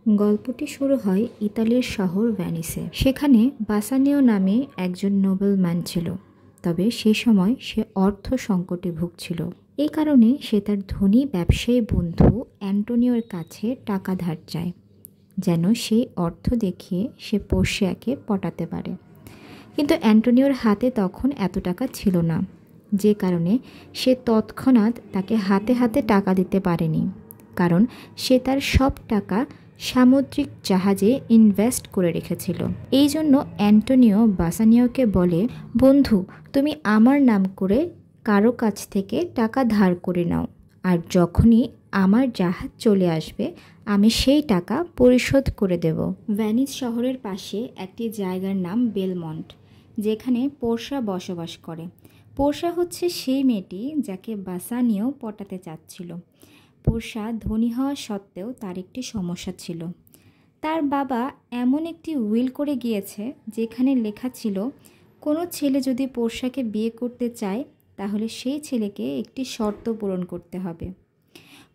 গল্পটি শুরু হয় ইতালির শহর ভ্যানিসে। সেখানে বাসানিও নামে একজন নোবেলম্যান ছিল, তবে সে সময় সে অর্থ সংকটে ভুগছিল। এই কারণে সে তার ধনী ব্যবসায়ী বন্ধু অ্যান্টোনিওর কাছে টাকা ধার চায়, যেন সেই অর্থ দেখিয়ে সে পোর্সিয়াকে পটাতে পারে। কিন্তু অ্যান্টোনিওর হাতে তখন এত টাকা ছিল না, যে কারণে সে তৎক্ষণাৎ তাকে হাতে হাতে টাকা দিতে পারেনি, কারণ সে তার সব টাকা সামুদ্রিক জাহাজে ইনভেস্ট করে রেখেছিল। এই জন্য অ্যান্টোনিও বাসানিওকে বলে, বন্ধু, তুমি আমার নাম করে কারো কাছ থেকে টাকা ধার করে নাও, আর যখনই আমার জাহাজ চলে আসবে আমি সেই টাকা পরিশোধ করে দেব। ভ্যানিস শহরের পাশে একটি জায়গার নাম বেলমন্ট, যেখানে পোর্সা বসবাস করে। পোর্সা হচ্ছে সেই মেয়েটি যাকে বাসানিও পটাতে চাচ্ছিল। পোর্সা ধনী হওয়া সত্ত্বেও তার একটি সমস্যা ছিল। তার বাবা এমন একটি উইল করে গিয়েছে যেখানে লেখা ছিল, কোনো ছেলে যদি পোর্সাকে বিয়ে করতে চায় তাহলে সেই ছেলেকে একটি শর্ত পূরণ করতে হবে।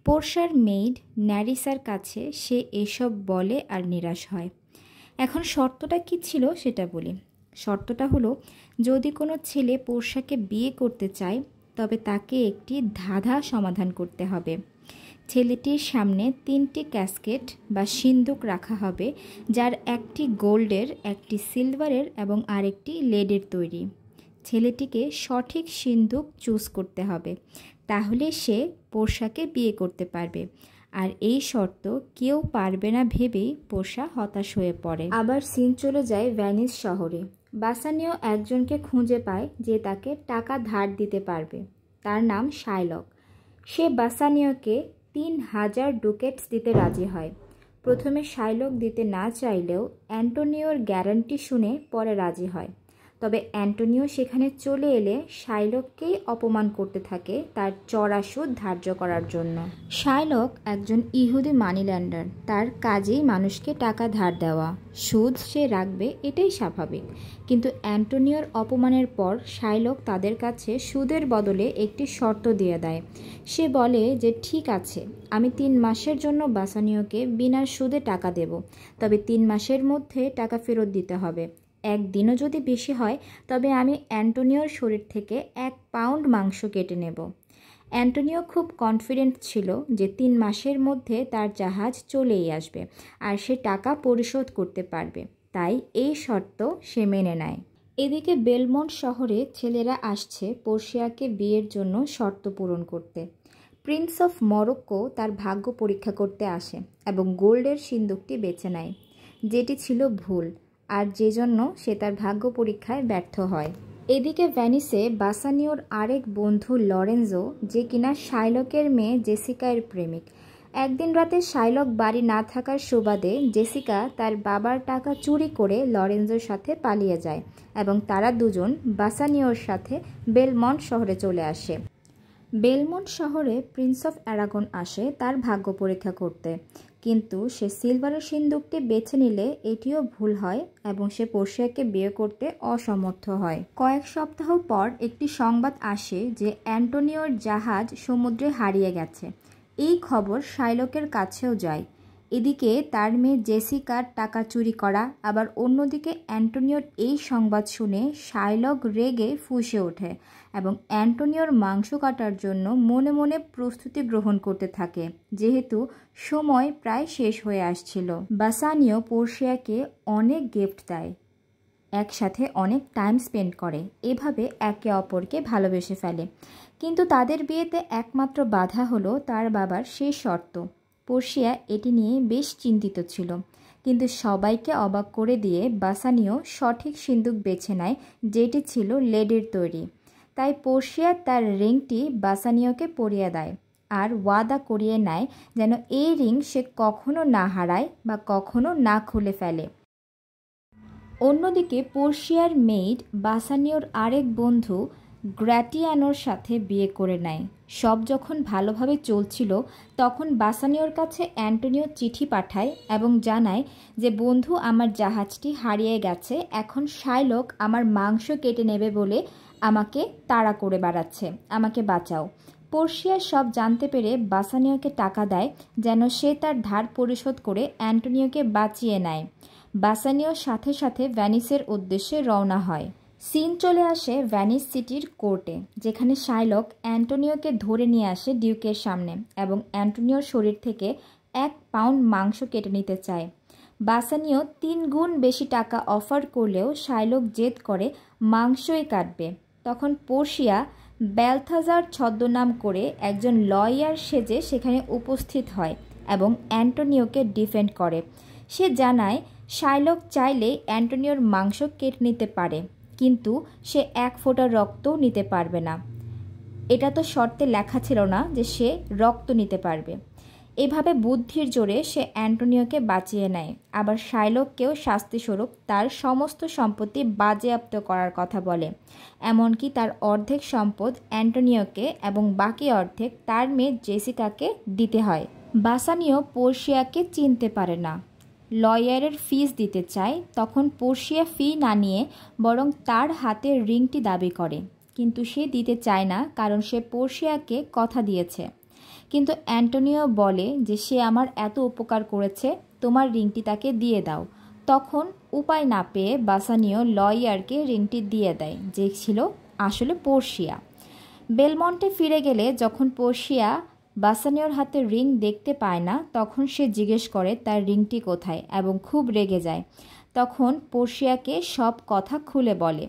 পোর্সার মেইড ন্যারিসার কাছে সে এসব বলে আর নিরাশ হয়। এখন শর্তটা কি ছিল সেটা বলি। শর্তটা হলো, যদি কোনো ছেলে পোর্সাকে বিয়ে করতে চায় তবে তাকে একটি ধাঁধা সমাধান করতে হবে। ছেলেটির সামনে 3টি ক্যাসকেট বা সিন্দুক রাখা হবে, যার একটি গোল্ডের, একটি সিলভারের এবং আরেকটি লেডের তৈরি। ছেলেটিকে সঠিক সিন্দুক চুজ করতে হবে, তাহলে সে পোর্সাকে বিয়ে করতে পারবে। আর এই শর্ত কেউ পারবে না ভেবেই পোর্সা হতাশ হয়ে পড়ে। আবার সিন চলে যায় ভ্যানিস শহরে। বাসানিও একজনকে খুঁজে পায় যে তাকে টাকা ধার দিতে পারবে। তার নাম শাইলক। সে বাসানিওকে 3000 ডুকেটস দিতে রাজি হয়। প্রথমে শাইলক দিতে না চাইলেও অ্যান্টোনিওর গ্যারান্টি শুনে পরে রাজি হয়। তবে অ্যান্টোনিও সেখানে চলে এলে শাইলককেই অপমান করতে থাকে তার চড়া সুদ ধার্য করার জন্য। শাইলক একজন ইহুদি মানিল্যান্ডার, তার কাজেই মানুষকে টাকা ধার দেওয়া, সুদ সে রাখবে এটাই স্বাভাবিক। কিন্তু অ্যান্টোনিওর অপমানের পর শাইলক তাদের কাছে সুদের বদলে একটি শর্ত দিয়ে দেয়। সে বলে যে ঠিক আছে, আমি 3 মাসের জন্য বাসানিওকে বিনা সুদে টাকা দেব, তবে 3 মাসের মধ্যে টাকা ফেরত দিতে হবে। একদিনও যদি বেশি হয় তবে আমি অ্যান্টোনিওর শরীর থেকে 1 পাউন্ড মাংস কেটে নেব। অ্যান্টোনিও খুব কনফিডেন্ট ছিল যে 3 মাসের মধ্যে তার জাহাজ চলেই আসবে আর সে টাকা পরিশোধ করতে পারবে, তাই এই শর্ত সে মেনে নেয়। এদিকে বেলমন্ট শহরে ছেলেরা আসছে পোর্সিয়াকে বিয়ের জন্য শর্ত পূরণ করতে। প্রিন্স অফ মরক্কো তার ভাগ্য পরীক্ষা করতে আসে এবং গোল্ডের সিন্দুকটি বেছে নেয়, যেটি ছিল ভুল, আর যে জন্য সে তার ভাগ্য পরীক্ষায় ব্যর্থ হয়। এদিকে ভ্যানিসে বাসানিওর আরেক বন্ধু লরেঞ্জো, যে কিনা শাইলকের মেয়ে জেসিকার প্রেমিক। একদিন রাতে শাইলক বাড়ি না থাকার সুবাদে জেসিকা তার বাবার টাকা চুরি করে লরেঞ্জোর সাথে পালিয়ে যায় এবং তারা দুজন বাসানিওর সাথে বেলমন্ট শহরে চলে আসে। বেলমন্ট শহরে প্রিন্স অফ অ্যারাগন আসে তার ভাগ্য পরীক্ষা করতে, কিন্তু সে সিলভারের সিন্দুকটি বেছে নিলে এটিও ভুল হয় এবং সে পোর্সিয়াকে বিয়ে করতে অসমর্থ হয়। কয়েক সপ্তাহ পর একটি সংবাদ আসে যে অ্যান্টোনিওর জাহাজ সমুদ্রে হারিয়ে গেছে। এই খবর শাইলকের কাছেও যায়। এদিকে তার মেয়ে জেসিকার টাকা চুরি করা, আবার অন্যদিকে অ্যান্টোনিওর এই সংবাদ শুনে শাইলক রেগে ফুঁসে ওঠে এবং অ্যান্টোনিওর মাংস কাটার জন্য মনে মনে প্রস্তুতি গ্রহণ করতে থাকে, যেহেতু সময় প্রায় শেষ হয়ে আসছিল। বাসানিও পোর্সিয়াকে অনেক গিফট দেয়, একসাথে অনেক টাইম স্পেন্ড করে, এভাবে একে অপরকে ভালোবেসে ফেলে। কিন্তু তাদের বিয়েতে একমাত্র বাধা হলো তার বাবার সেই শর্ত। পোর্সিয়া এটি নিয়ে বেশ চিন্তিত ছিল, কিন্তু সবাইকে অবাক করে দিয়ে বাসানিও সঠিক সিন্দুক বেছে নেয়, যেটি ছিল লেডের তৈরি। তাই পোর্সিয়া তার রিংটি বাসানিওকে পরিয়ে দেয় আর ওয়াদা করিয়ে নেয় যেন এই রিং সে কখনো না হারায় বা কখনো না খুলে ফেলে। অন্যদিকে পোর্সিয়ার মেইড বাসানিওর আরেক বন্ধু গ্র্যাটিয়ানোর সাথে বিয়ে করে নেয়। সব যখন ভালোভাবে চলছিল তখন বাসানিওর কাছে অ্যান্টোনিও চিঠি পাঠায় এবং জানায় যে বন্ধু, আমার জাহাজটি হারিয়ে গেছে, এখন শাইলক আমার মাংস কেটে নেবে বলে আমাকে তাড়া করে বেড়াচ্ছে, আমাকে বাঁচাও। পোর্শিয়া সব জানতে পেরে বাসানিওকে টাকা দেয় যেন সে তার ধার পরিশোধ করে অ্যান্টোনিওকে বাঁচিয়ে নেয়। বাসানিওর সাথে সাথে ভ্যানিসের উদ্দেশ্যে রওনা হয়। সিন চলে আসে ভ্যানিস সিটির কোর্টে, যেখানে শাইলক অ্যান্টোনিওকে ধরে নিয়ে আসে ডিউকের সামনে এবং অ্যান্টোনিওর শরীর থেকে 1 পাউন্ড মাংস কেটে নিতে চায়। বাসানিও 3 গুণ বেশি টাকা অফার করলেও শাইলক জেদ করে মাংসই কাটবে। তখন পোর্শিয়া ব্যালথাজার ছদ্মনাম করে একজন লয়ার সেজে সেখানে উপস্থিত হয় এবং অ্যান্টোনিওকে ডিফেন্ড করে। সে জানায় শাইলক চাইলে অ্যান্টোনিওর মাংস কেটে নিতে পারে, কিন্তু সে 1 ফোঁটা রক্তও নিতে পারবে না। এটা তো শর্তে লেখা ছিল না যে সে রক্ত নিতে পারবে। এভাবে বুদ্ধির জোরে সে অ্যান্টোনিওকে বাঁচিয়ে নেয়, আবার শাইলককেও শাস্তিস্বরূপ তার সমস্ত সম্পত্তি বাজেয়াপ্ত করার কথা বলে। এমনকি তার অর্ধেক সম্পদ অ্যান্টোনিওকে এবং বাকি অর্ধেক তার মেয়ে জেসিকাকে দিতে হয়। বাসানিও পোর্শিয়াকে চিনতে পারে না, লয়ারের ফিস দিতে চায়। তখন পোর্শিয়া ফি না নিয়ে বরং তার হাতের রিংটি দাবি করে, কিন্তু সে দিতে চায় না, কারণ সে পোর্শিয়াকে কথা দিয়েছে। কিন্তু অ্যান্টোনিও বলে যে সে আমার এত উপকার করেছে, তোমার রিংটি তাকে দিয়ে দাও। তখন উপায় না পেয়ে বাসানিও লয়ারকে রিংটি দিয়ে দেয়, যে ছিল আসলে পোর্শিয়া। বেলমন্টে ফিরে গেলে যখন পোর্শিয়া বাসানিওর হাতে রিং দেখতে পায় না, তখন সে জিজ্ঞেস করে তার রিংটি কোথায় এবং খুব রেগে যায়। তখন পোর্শিয়াকে সব কথা খুলে বলে,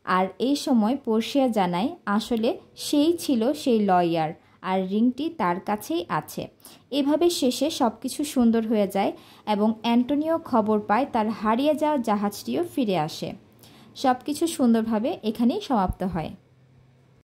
আর এই সময় পোর্শিয়া জানায় আসলে সেই ছিল সেই লয়ার আর রিংটি তার কাছেই আছে। এভাবে শেষে সব কিছু সুন্দর হয়ে যায় এবং অ্যান্টোনিও খবর পায় তার হারিয়ে যাওয়া জাহাজটিও ফিরে আসে। সব কিছু সুন্দরভাবে এখানেই সমাপ্ত হয়।